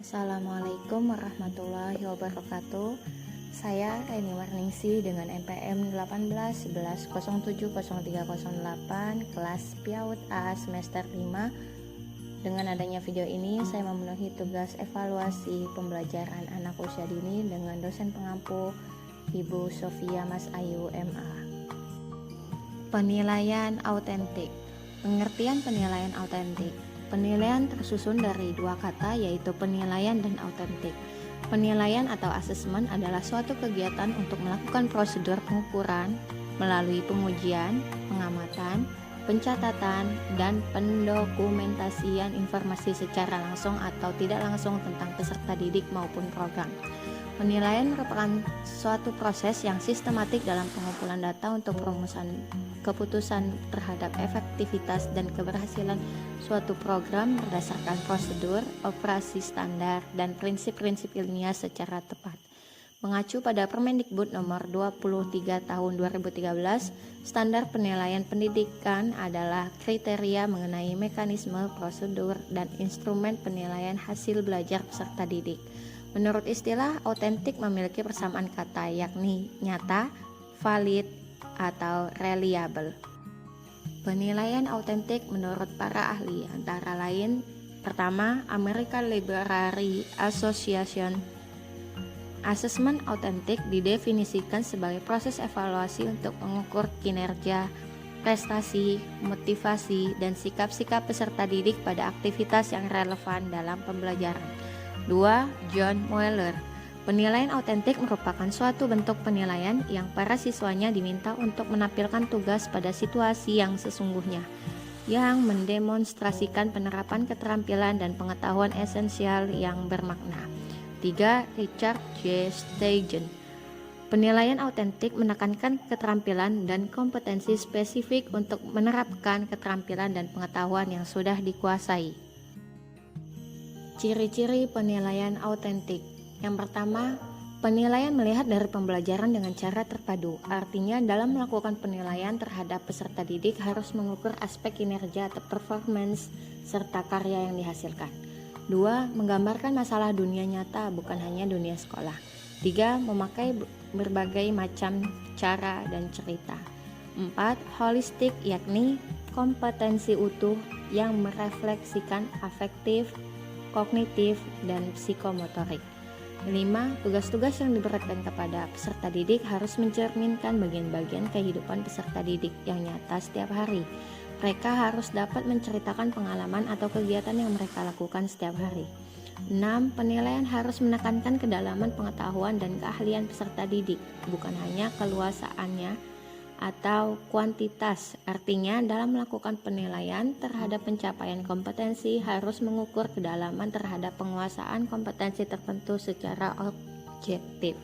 Assalamualaikum warahmatullahi wabarakatuh. Saya Reni Warningsi dengan NPM 1811070308 kelas PIAUD A semester 5. Dengan adanya video ini, saya memenuhi tugas evaluasi pembelajaran anak usia dini dengan dosen pengampu Ibu Sofia Mas Ayu MA. Penilaian autentik. Pengertian penilaian autentik. Penilaian tersusun dari dua kata, yaitu penilaian dan autentik. Penilaian atau asesmen adalah suatu kegiatan untuk melakukan prosedur pengukuran melalui pengujian, pengamatan, pencatatan, dan pendokumentasian informasi secara langsung atau tidak langsung tentang peserta didik maupun program. Penilaian merupakan suatu proses yang sistematik dalam pengumpulan data untuk perumusan keputusan terhadap efektivitas dan keberhasilan suatu program berdasarkan prosedur, operasi standar, dan prinsip-prinsip ilmiah secara tepat. Mengacu pada Permendikbud nomor 23 tahun 2013, standar penilaian pendidikan adalah kriteria mengenai mekanisme, prosedur, dan instrumen penilaian hasil belajar peserta didik. Menurut istilah, autentik memiliki persamaan kata, yakni nyata, valid, atau reliable. Penilaian autentik menurut para ahli antara lain: pertama, American Library Association. Asesmen autentik didefinisikan sebagai proses evaluasi untuk mengukur kinerja, prestasi, motivasi, dan sikap-sikap peserta didik pada aktivitas yang relevan dalam pembelajaran. 2. John Mueller. Penilaian autentik merupakan suatu bentuk penilaian yang para siswanya diminta untuk menampilkan tugas pada situasi yang sesungguhnya, yang mendemonstrasikan penerapan keterampilan dan pengetahuan esensial yang bermakna. 3. Richard J. Steigen. Penilaian autentik menekankan keterampilan dan kompetensi spesifik untuk menerapkan keterampilan dan pengetahuan yang sudah dikuasai. Ciri-ciri penilaian autentik. Yang pertama, penilaian melihat dari pembelajaran dengan cara terpadu. Artinya, dalam melakukan penilaian terhadap peserta didik harus mengukur aspek kinerja atau performance serta karya yang dihasilkan. 2. Menggambarkan masalah dunia nyata, bukan hanya dunia sekolah. 3. Memakai berbagai macam cara dan cerita. 4. Holistik, yakni kompetensi utuh yang merefleksikan afektif, kognitif, dan psikomotorik. 5. Tugas-tugas yang diberikan kepada peserta didik harus mencerminkan bagian-bagian kehidupan peserta didik yang nyata setiap hari. Mereka harus dapat menceritakan pengalaman atau kegiatan yang mereka lakukan setiap hari. 6. Penilaian harus menekankan kedalaman pengetahuan dan keahlian peserta didik, bukan hanya keluasaannya atau kuantitas. Artinya, dalam melakukan penilaian terhadap pencapaian kompetensi harus mengukur kedalaman terhadap penguasaan kompetensi tertentu secara objektif.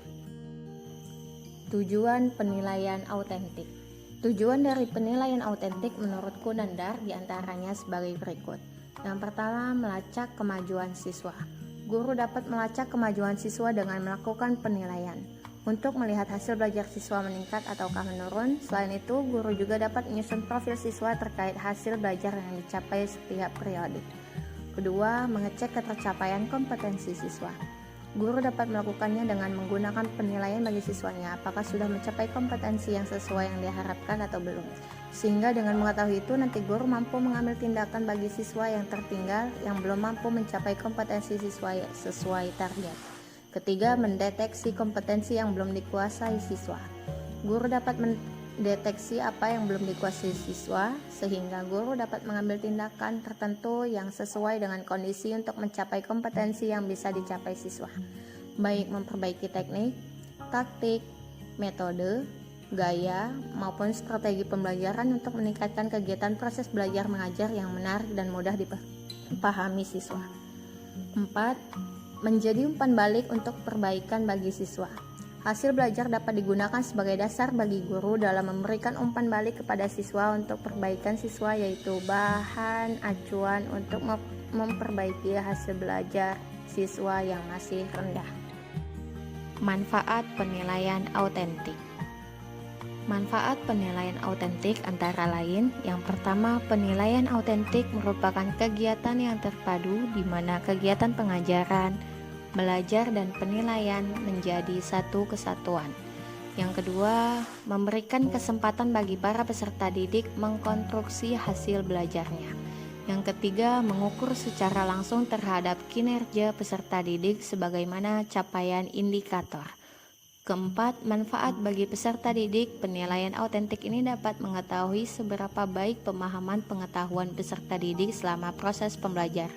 Tujuan penilaian autentik. Tujuan dari penilaian autentik menurut Kunandar diantaranya sebagai berikut. Yang pertama, melacak kemajuan siswa. Guru dapat melacak kemajuan siswa dengan melakukan penilaian untuk melihat hasil belajar siswa meningkat ataukah menurun. Selain itu, guru juga dapat menyusun profil siswa terkait hasil belajar yang dicapai setiap periode. Kedua, mengecek ketercapaian kompetensi siswa. Guru dapat melakukannya dengan menggunakan penilaian bagi siswanya, apakah sudah mencapai kompetensi yang sesuai yang diharapkan atau belum. Sehingga dengan mengetahui itu, nanti guru mampu mengambil tindakan bagi siswa yang tertinggal, yang belum mampu mencapai kompetensi siswa sesuai target. Ketiga, mendeteksi kompetensi yang belum dikuasai siswa. Guru dapat mendeteksi apa yang belum dikuasai siswa, sehingga guru dapat mengambil tindakan tertentu yang sesuai dengan kondisi untuk mencapai kompetensi yang bisa dicapai siswa, baik memperbaiki teknik, taktik, metode, gaya, maupun strategi pembelajaran untuk meningkatkan kegiatan proses belajar mengajar yang menarik dan mudah dipahami siswa. 4. Menjadi umpan balik untuk perbaikan bagi siswa. Hasil belajar dapat digunakan sebagai dasar bagi guru dalam memberikan umpan balik kepada siswa untuk perbaikan siswa, yaitu bahan acuan untuk memperbaiki hasil belajar siswa yang masih rendah. Manfaat penilaian autentik. Manfaat penilaian autentik antara lain, yang pertama, penilaian autentik merupakan kegiatan yang terpadu di mana kegiatan pengajaran, belajar dan penilaian menjadi satu kesatuan. Yang kedua, memberikan kesempatan bagi para peserta didik mengkonstruksi hasil belajarnya. Yang ketiga, mengukur secara langsung terhadap kinerja peserta didik sebagaimana capaian indikator. Keempat, manfaat bagi peserta didik. Penilaian autentik ini dapat mengetahui seberapa baik pemahaman pengetahuan peserta didik selama proses pembelajaran.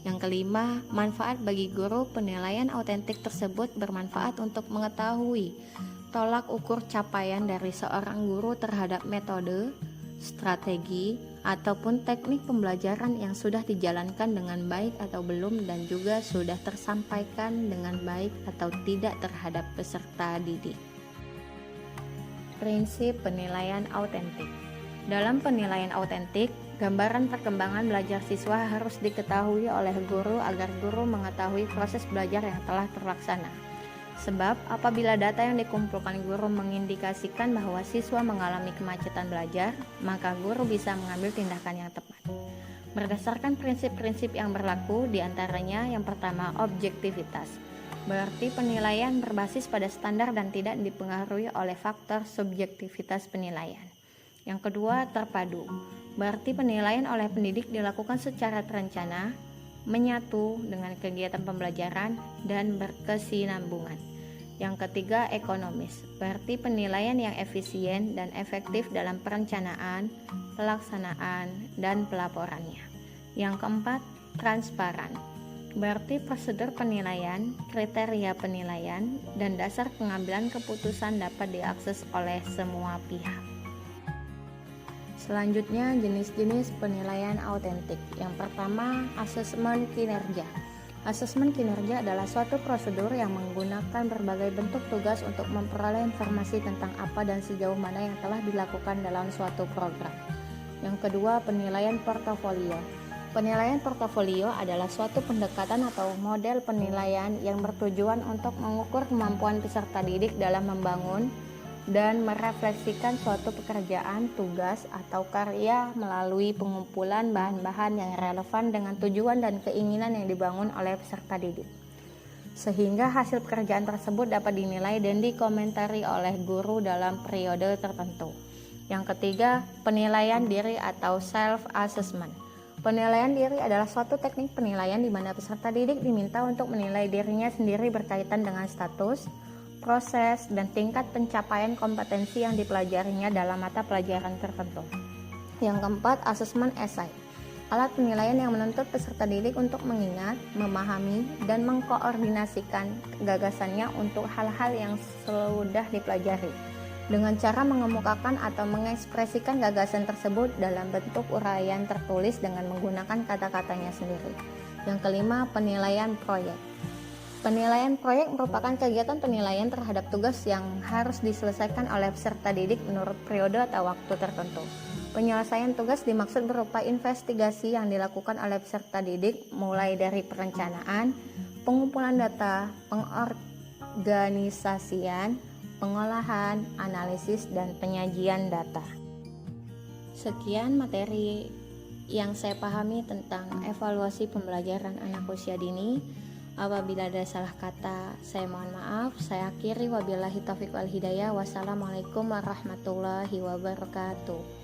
Yang kelima, manfaat bagi guru. Penilaian autentik tersebut bermanfaat untuk mengetahui tolak ukur capaian dari seorang guru terhadap metode, strategi, ataupun teknik pembelajaran yang sudah dijalankan dengan baik atau belum, dan juga sudah tersampaikan dengan baik atau tidak terhadap peserta didik. Prinsip penilaian autentik. Dalam penilaian autentik, gambaran perkembangan belajar siswa harus diketahui oleh guru agar guru mengetahui proses belajar yang telah terlaksana. Sebab apabila data yang dikumpulkan guru mengindikasikan bahwa siswa mengalami kemacetan belajar, maka guru bisa mengambil tindakan yang tepat. Berdasarkan prinsip-prinsip yang berlaku, diantaranya yang pertama, objektivitas. Berarti penilaian berbasis pada standar dan tidak dipengaruhi oleh faktor subjektivitas penilaian. Yang kedua, terpadu. Berarti penilaian oleh pendidik dilakukan secara terencana, menyatu dengan kegiatan pembelajaran, dan berkesinambungan. Yang ketiga, ekonomis. Berarti penilaian yang efisien dan efektif dalam perencanaan, pelaksanaan, dan pelaporannya. Yang keempat, transparan. Berarti prosedur penilaian, kriteria penilaian, dan dasar pengambilan keputusan dapat diakses oleh semua pihak. Selanjutnya, jenis-jenis penilaian autentik. Yang pertama, asesmen kinerja. Asesmen kinerja adalah suatu prosedur yang menggunakan berbagai bentuk tugas untuk memperoleh informasi tentang apa dan sejauh mana yang telah dilakukan dalam suatu program. Yang kedua, penilaian portofolio. Penilaian portofolio adalah suatu pendekatan atau model penilaian yang bertujuan untuk mengukur kemampuan peserta didik dalam membangun dan merefleksikan suatu pekerjaan, tugas, atau karya melalui pengumpulan bahan-bahan yang relevan dengan tujuan dan keinginan yang dibangun oleh peserta didik, sehingga hasil pekerjaan tersebut dapat dinilai dan dikomentari oleh guru dalam periode tertentu. Yang ketiga, penilaian diri atau self-assessment. Penilaian diri adalah suatu teknik penilaian di mana peserta didik diminta untuk menilai dirinya sendiri berkaitan dengan status, proses, dan tingkat pencapaian kompetensi yang dipelajarinya dalam mata pelajaran tertentu. Yang keempat, asesmen esai. Alat penilaian yang menuntut peserta didik untuk mengingat, memahami, dan mengkoordinasikan gagasannya untuk hal-hal yang sudah dipelajari, dengan cara mengemukakan atau mengekspresikan gagasan tersebut dalam bentuk uraian tertulis dengan menggunakan kata-katanya sendiri. Yang kelima, penilaian proyek. Penilaian proyek merupakan kegiatan penilaian terhadap tugas yang harus diselesaikan oleh peserta didik menurut periode atau waktu tertentu. Penyelesaian tugas dimaksud berupa investigasi yang dilakukan oleh peserta didik mulai dari perencanaan, pengumpulan data, pengorganisasian, pengolahan, analisis, dan penyajian data. Sekian materi yang saya pahami tentang evaluasi pembelajaran anak usia dini. Apabila ada salah kata, saya mohon maaf. Saya akhiri, wabillahi taufiq wal hidayah. Wassalamualaikum warahmatullahi wabarakatuh.